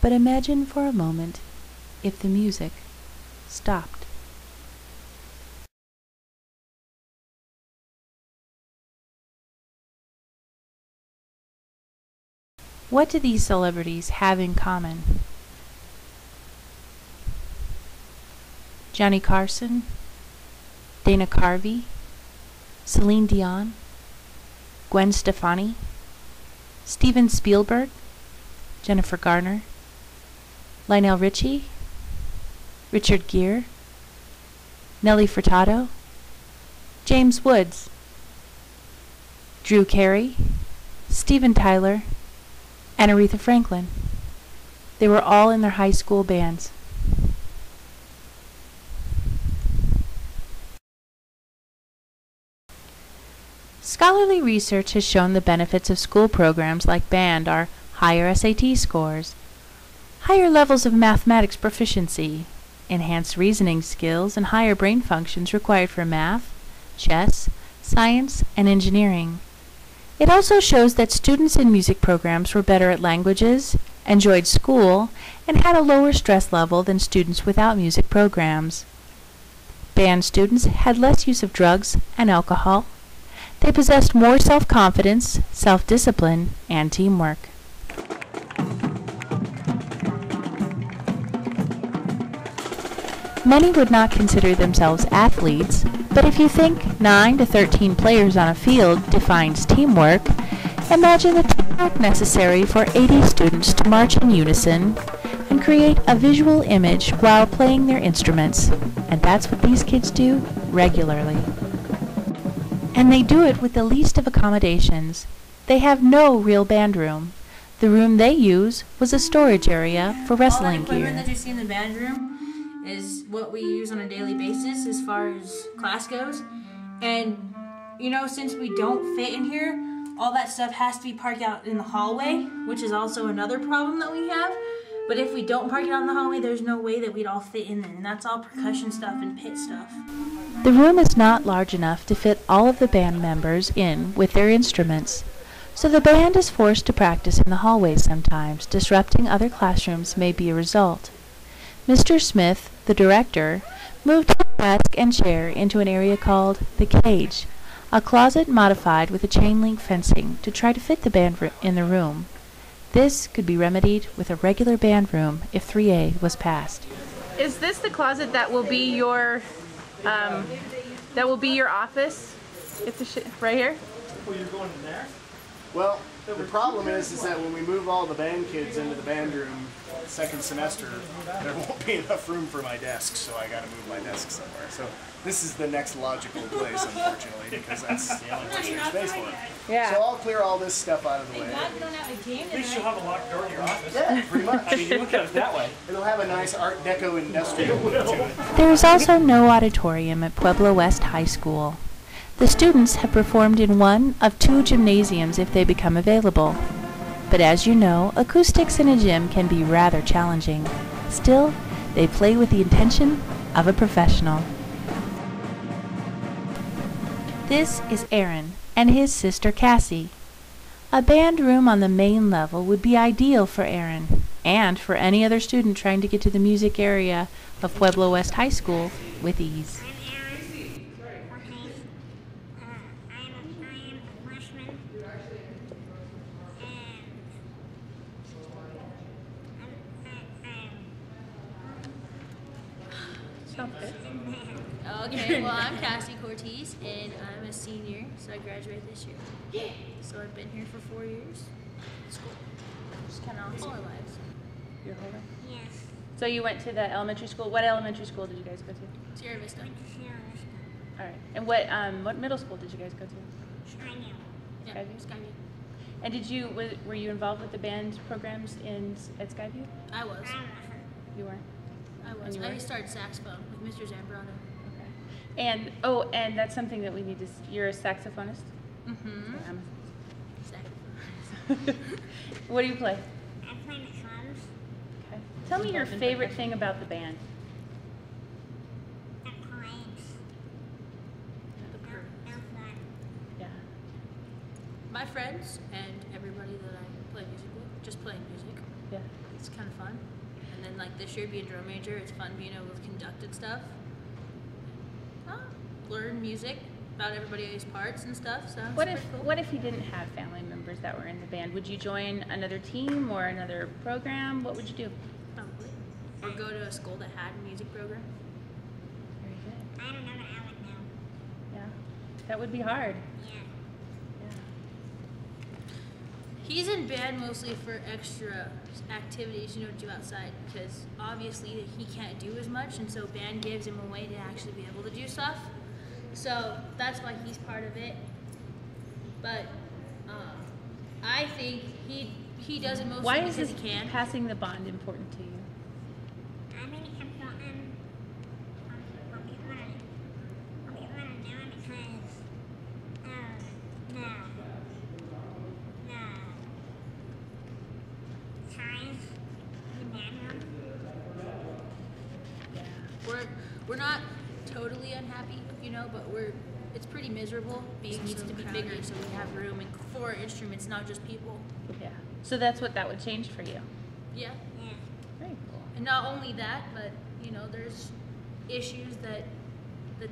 But imagine for a moment if the music stopped. What do these celebrities have in common? Johnny Carson, Dana Carvey, Celine Dion, Gwen Stefani, Steven Spielberg, Jennifer Garner, Lionel Richie, Richard Gere, Nelly Furtado, James Woods, Drew Carey, Steven Tyler, and Aretha Franklin. They were all in their high school bands. Scholarly research has shown the benefits of school programs like band are higher SAT scores, higher levels of mathematics proficiency, enhanced reasoning skills, and higher brain functions required for math, chess, science, and engineering. It also shows that students in music programs were better at languages, enjoyed school, and had a lower stress level than students without music programs. Band students had less use of drugs and alcohol. They possessed more self-confidence, self-discipline, and teamwork. Many would not consider themselves athletes, but if you think 9 to 13 players on a field defines teamwork, imagine the teamwork necessary for 80 students to march in unison and create a visual image while playing their instruments. And that's what these kids do regularly. And they do it with the least of accommodations. They have no real band room. The room they use was a storage area for wrestling gear. All that equipment that you see in the band room is what we use on a daily basis as far as class goes. And, you know, since we don't fit in here, all that stuff has to be parked out in the hallway, which is also another problem that we have. But if we don't park it out in the hallway, there's no way that we'd all fit in there. And that's all percussion stuff and pit stuff. The room is not large enough to fit all of the band members in with their instruments. So the band is forced to practice in the hallway sometimes. Disrupting other classrooms may be a result. Mr. Smith, the director, moved his desk and chair into an area called the cage, a closet modified with a chain-link fencing to try to fit the band in the room. This could be remedied with a regular band room if 3A was passed. Is this the closet that will be your office? Right here? Well, you're going in there? Well, the problem is that when we move all the band kids into the band room second semester, there won't be enough room for my desk, so I got to move my desk somewhere. So this is the next logical place, unfortunately, because that's the only place there's space for it. Yeah. So I'll clear all this stuff out of the way. At least you'll have a locked door to your office. Yeah, pretty much. I mean, you look at it that way. It'll have a nice Art Deco industrial look to it. There is also no auditorium at Pueblo West High School. The students have performed in one of 2 gymnasiums if they become available. But as you know, acoustics in a gym can be rather challenging. Still, they play with the intention of a professional. This is Aaron and his sister Cassie. A band room on the main level would be ideal for Aaron and for any other student trying to get to the music area of Pueblo West High School with ease. Okay, well, I'm Cassie Cortez, and I'm a senior, so I graduated this year. So I've been here for 4 years. School. Just kind of all our lives. Your whole life? Yes. So you went to the elementary school. What elementary school did you guys go to? Sierra Vista. All right. And what middle school did you guys go to? Skyview. Yeah, Skyview? Skyview. And were you involved with the band programs at Skyview? I was. You weren't? I was. And you I were? started saxophone with Mr. Zambrano. Okay. And that's something that we need to. You're a saxophonist. Mm-hmm. I'm Saxophone. What do you play? I play the drums. Okay. Tell me your favorite thing about the band. The parades. They're fun. Yeah. My friends and everybody that I play music with, just playing music. Yeah. it's kind of fun. And then like this year being drum major, it's fun being able to conduct and stuff. Learn music about everybody's parts and stuff. So What if you didn't have family members that were in the band? Would you join another team or another program? What would you do? Probably. Or go to a school that had a music program. Very good. I don't know what I would do. Yeah. That would be hard. Yeah. Yeah. He's in band mostly for extra activities, you know, to do outside, because obviously he can't do as much, and so band gives him a way to actually be able to do stuff. So that's why he's part of it. But I think he does it mostly Why because is he this can. passing the bond important to you? I mean, it's important what we want to do because the ties in band room. We're not totally unhappy, you know, but it's pretty miserable. It needs to be bigger so we have room and for instruments, not just people. Yeah. So that's what that would change for you. Yeah. Yeah. Very cool. And not only that, but you know, there's issues that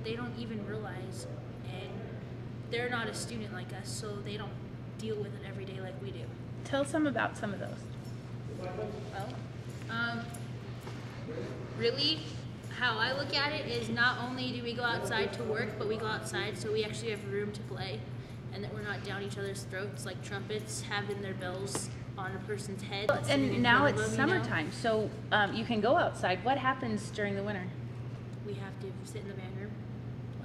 they don't even realize, and they're not a student like us, so they don't deal with it every day like we do. Tell some about some of those. Well, really, how I look at it is not only do we go outside to work, but we go outside so we actually have room to play, and that we're not down each other's throats like trumpets having their bells on a person's head. that's sitting in And now front of it's them, you know? summertime, so you can go outside. What happens during the winter? We have to sit in the band room,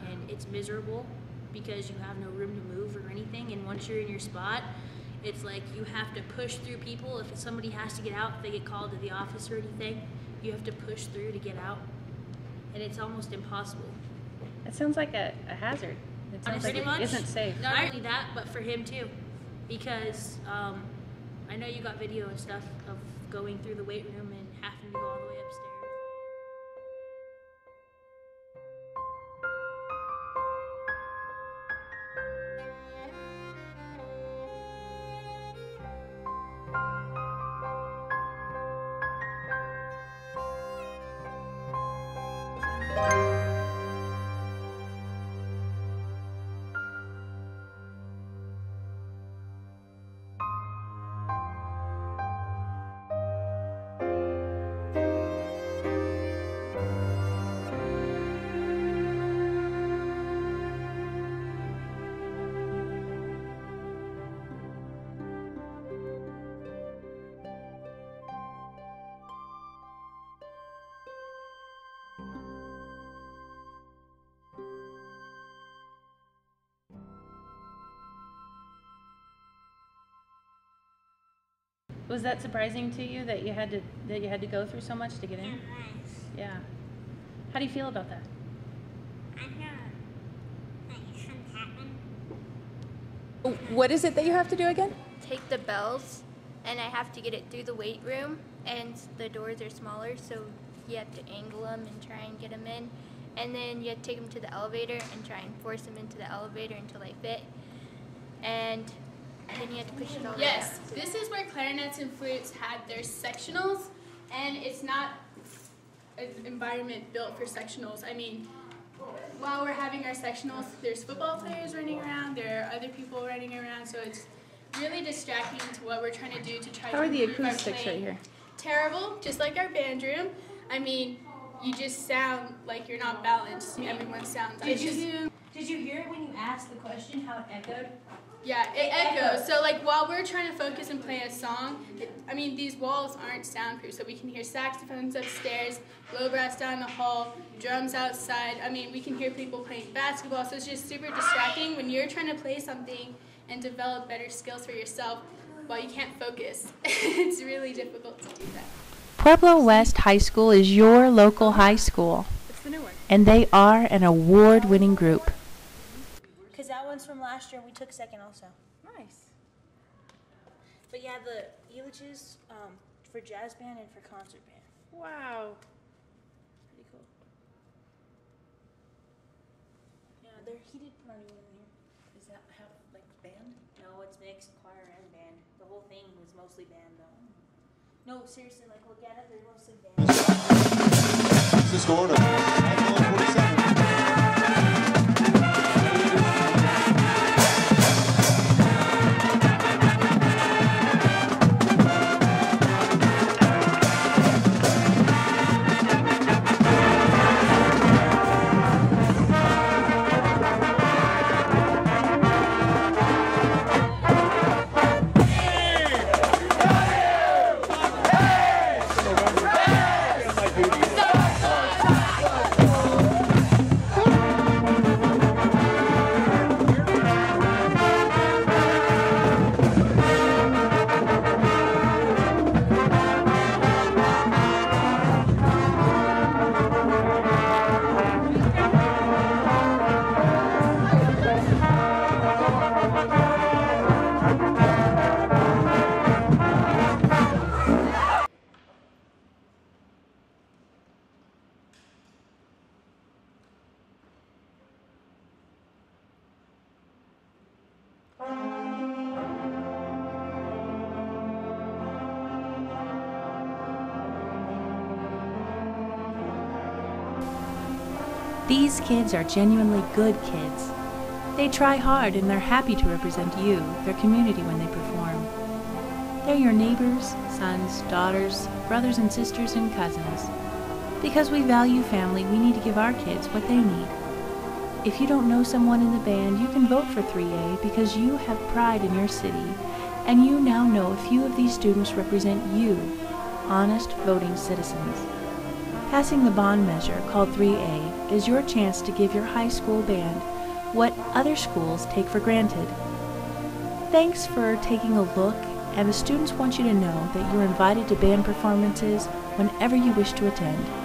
and it's miserable because you have no room to move or anything, and once you're in your spot, it's like you have to push through people. If somebody has to get out, if they get called to the office or anything, you have to push through to get out, and it's almost impossible. It sounds like a hazard. It sounds like Pretty much. it isn't safe. Not only that, but for him too, because I know you got video and stuff of going through the weight room and having to go all the way upstairs. Was that surprising to you that you had to go through so much to get in? It was. Yeah. How do you feel about that? I feel like something's happened. What is it that you have to do again? Take the bells, and I have to get it through the weight room, and the doors are smaller, so you have to angle them and try and get them in, and then you have to take them to the elevator and try and force them into the elevator until they fit, and then you have to push it all Yes, this is where clarinets and flutes had their sectionals, and it's not an environment built for sectionals. I mean, while we're having our sectionals, there's football players running around, there are other people running around, so it's really distracting to what we're trying to do to try How to are the improve our acoustics right playing. here? Terrible, just like our band room. I mean, you just sound like you're not balanced. Everyone sounds. Did you hear it when you asked the question, how it echoed? Yeah, it echoes. So like while we're trying to focus and play a song, these walls aren't soundproof, so we can hear saxophones upstairs, low brass down the hall, drums outside. I mean, we can hear people playing basketball, so it's just super distracting when you're trying to play something and develop better skills for yourself while you can't focus. It's really difficult to do that. Pueblo West High School is your local high school, What's the new one? and they are an award-winning group. Because that one's from last year, we took second also. Nice. But yeah, the Eliches for jazz band and for concert band. Wow. Pretty cool. Yeah, he did put on you one here. Does that have like band? No, it's mixed choir and band. The whole thing was mostly band though. No, seriously, like look at it. They're most advanced. The score to 47. These kids are genuinely good kids. They try hard and they're happy to represent you, their community, when they perform. They're your neighbors, sons, daughters, brothers and sisters, and cousins. Because we value family, we need to give our kids what they need. If you don't know someone in the band, you can vote for 3A because you have pride in your city, and you now know a few of these students represent you, honest voting citizens. Passing the bond measure, called 3A, is your chance to give your high school band what other schools take for granted. Thanks for taking a look, and the students want you to know that you're invited to band performances whenever you wish to attend.